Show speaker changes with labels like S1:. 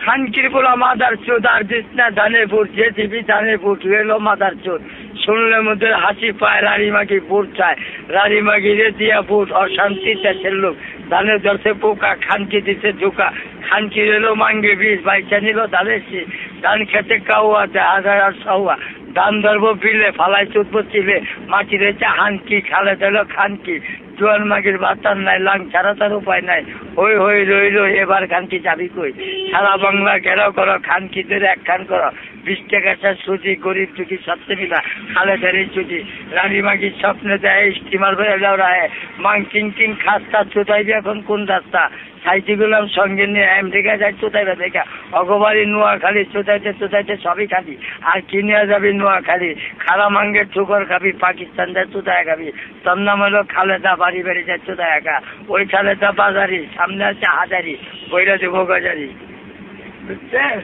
S1: খানকির বলা mother চোদ R this না ধানে ফুট যে দিবি ধানে ফুট এলো মাদার চোদ শুনলে মধ্যে হাসি পায় রানীমাকে ফুট চায় রানীমাকে রে দিয়া ফুট অশান্তি দেশের লোক ধানের দর্শে পোকা খানকি দিছে ধোকা খানকি এলো মাঙ্গে বীজ বাইচা নিল ধানের শীষ ধান খেতে কাউয়া হাজার আর সাউয়া ধান ধরবো বিলে ফালাই চুটবো চিলে মাটি রেচা হানকি খালে দিল খানকি জোয়ান মাগির বাতার নাই লাং ছাড়া তার উপায় নাই হই হই রইল এবার খানকি যাবি কই সারা বাংলা ঘেরাও করো খানকিদের এক খান করো 20 টাকা সুজি গরিব দুঃখী সত্যি মিলা খালে ধরে চুটি রানী মাগির স্বপ্নে দেয় স্টিমার ভরে রায় মাং কিং কিং খাস্তা চুটাইবি এখন কোন রাস্তা সাইটি গুলাম সঙ্গে নিয়ে আমেরিকা যায় চুটাইবে দেখা অগবাড়ি নোয়াখালী চুটাইতে সবই খাবি আর কিনে যাবি নোয়াখালী খালা মাঙ্গের ঠুকর খাবি পাকিস্তান যায় চুটায় খাবি তোর নাম হলো খালেদা বাড়ি বাড়ি যায় চুটায় একা ওই খালেদা বাজারি সামনে আছে হাজারি বইরা দেবো গজারি বুঝছেন।